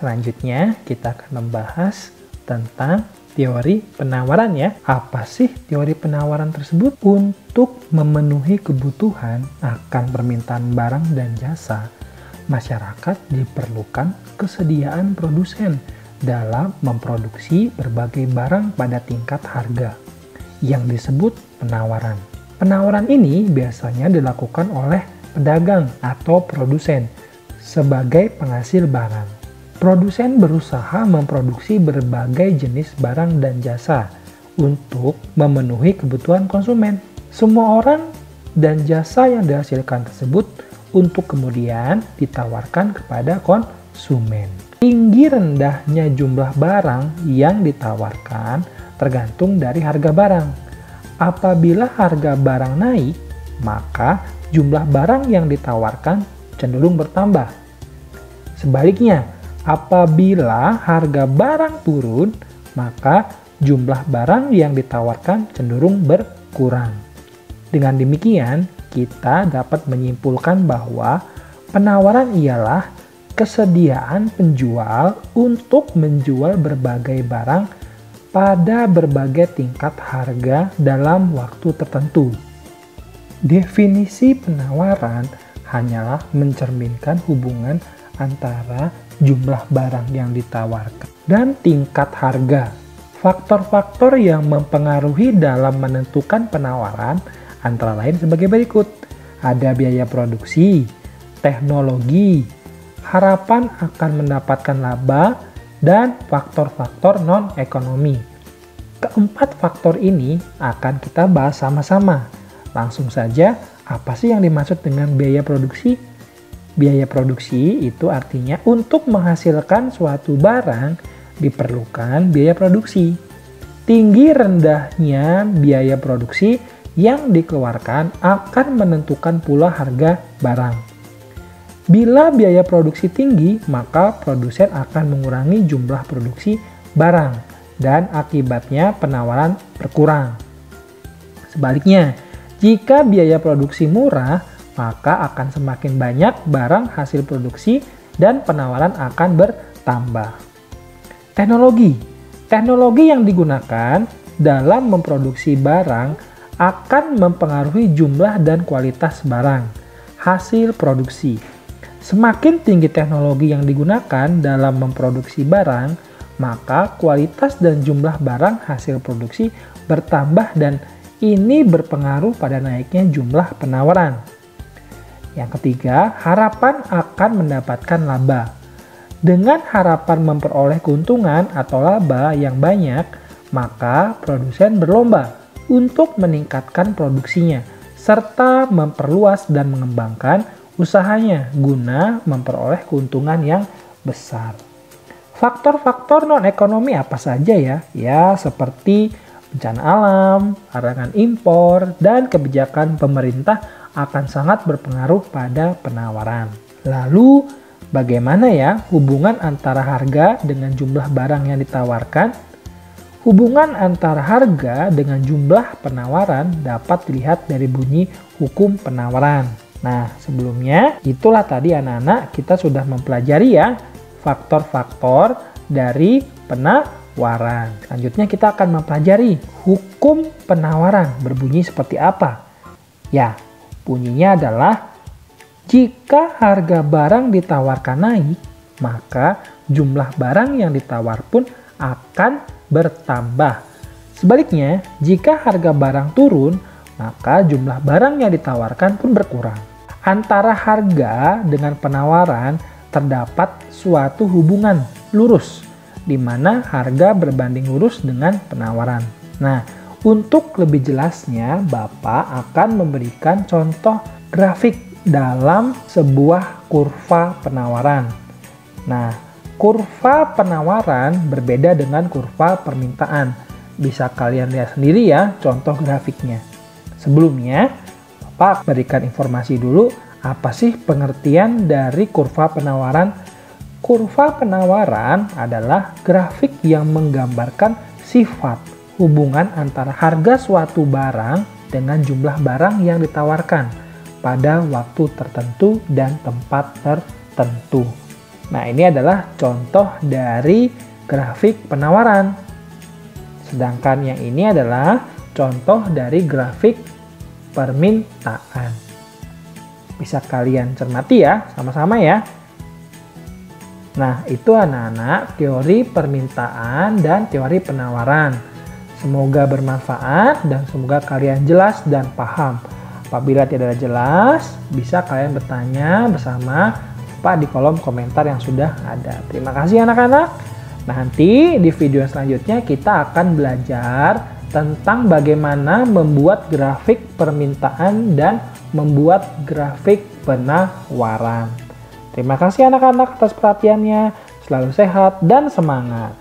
Selanjutnya kita akan membahas tentang teori penawaran ya. Apa sih teori penawaran tersebut? Untuk memenuhi kebutuhan akan permintaan barang dan jasa, masyarakat diperlukan kesediaan produsen dalam memproduksi berbagai barang pada tingkat harga yang disebut penawaran. Penawaran ini biasanya dilakukan oleh pedagang atau produsen sebagai penghasil barang. Produsen berusaha memproduksi berbagai jenis barang dan jasa untuk memenuhi kebutuhan konsumen. Semua orang dan jasa yang dihasilkan tersebut untuk kemudian ditawarkan kepada konsumen. Tinggi rendahnya jumlah barang yang ditawarkan tergantung dari harga barang. Apabila harga barang naik, maka jumlah barang yang ditawarkan cenderung bertambah. Sebaliknya, apabila harga barang turun, maka jumlah barang yang ditawarkan cenderung berkurang. Dengan demikian, kita dapat menyimpulkan bahwa penawaran ialah kesediaan penjual untuk menjual berbagai barang pada berbagai tingkat harga dalam waktu tertentu. Definisi penawaran hanyalah mencerminkan hubungan antara jumlah barang yang ditawarkan dan tingkat harga. Faktor-faktor yang mempengaruhi dalam menentukan penawaran antara lain sebagai berikut. Ada biaya produksi, teknologi, harapan akan mendapatkan laba, dan faktor-faktor non-ekonomi. Keempat faktor ini akan kita bahas sama-sama. Langsung saja, apa sih yang dimaksud dengan biaya produksi? Biaya produksi itu artinya untuk menghasilkan suatu barang diperlukan biaya produksi. Tinggi rendahnya biaya produksi yang dikeluarkan akan menentukan pula harga barang. Bila biaya produksi tinggi, maka produsen akan mengurangi jumlah produksi barang dan akibatnya penawaran berkurang. Sebaliknya, jika biaya produksi murah, maka akan semakin banyak barang hasil produksi dan penawaran akan bertambah. Teknologi yang digunakan dalam memproduksi barang akan mempengaruhi jumlah dan kualitas barang hasil produksi. Semakin tinggi teknologi yang digunakan dalam memproduksi barang, maka kualitas dan jumlah barang hasil produksi bertambah dan ini berpengaruh pada naiknya jumlah penawaran. Yang ketiga, harapan akan mendapatkan laba. Dengan harapan memperoleh keuntungan atau laba yang banyak, maka produsen berlomba untuk meningkatkan produksinya, serta memperluas dan mengembangkan usahanya guna memperoleh keuntungan yang besar. Faktor-faktor non-ekonomi apa saja ya? Ya, seperti bencana alam, larangan impor, dan kebijakan pemerintah akan sangat berpengaruh pada penawaran. Lalu, bagaimana ya hubungan antara harga dengan jumlah barang yang ditawarkan? Hubungan antara harga dengan jumlah penawaran dapat dilihat dari bunyi hukum penawaran. Nah, sebelumnya itulah tadi anak-anak kita sudah mempelajari ya faktor-faktor dari penawaran. Selanjutnya kita akan mempelajari hukum penawaran berbunyi seperti apa. Ya, bunyinya adalah jika harga barang ditawarkan naik, maka jumlah barang yang ditawar pun akan bertambah. Sebaliknya, jika harga barang turun, maka jumlah barang yang ditawarkan pun berkurang. Antara harga dengan penawaran terdapat suatu hubungan lurus, di mana harga berbanding lurus dengan penawaran. Nah, untuk lebih jelasnya, Bapak akan memberikan contoh grafik dalam sebuah kurva penawaran. Nah, kurva penawaran berbeda dengan kurva permintaan. Bisa kalian lihat sendiri ya contoh grafiknya. Sebelumnya, Bapak berikan informasi dulu apa sih pengertian dari kurva penawaran. Kurva penawaran adalah grafik yang menggambarkan sifat hubungan antara harga suatu barang dengan jumlah barang yang ditawarkan pada waktu tertentu dan tempat tertentu. Nah, ini adalah contoh dari grafik penawaran. Sedangkan yang ini adalah contoh dari grafik permintaan. Bisa kalian cermati ya, sama-sama ya. Nah, itu anak-anak teori permintaan dan teori penawaran. Semoga bermanfaat dan semoga kalian jelas dan paham. Apabila tidak jelas, bisa kalian bertanya bersama Pak di kolom komentar yang sudah ada. Terima kasih anak-anak. Nanti di video selanjutnya kita akan belajar tentang bagaimana membuat grafik permintaan dan membuat grafik penawaran. Terima kasih anak-anak atas perhatiannya. Selalu sehat dan semangat.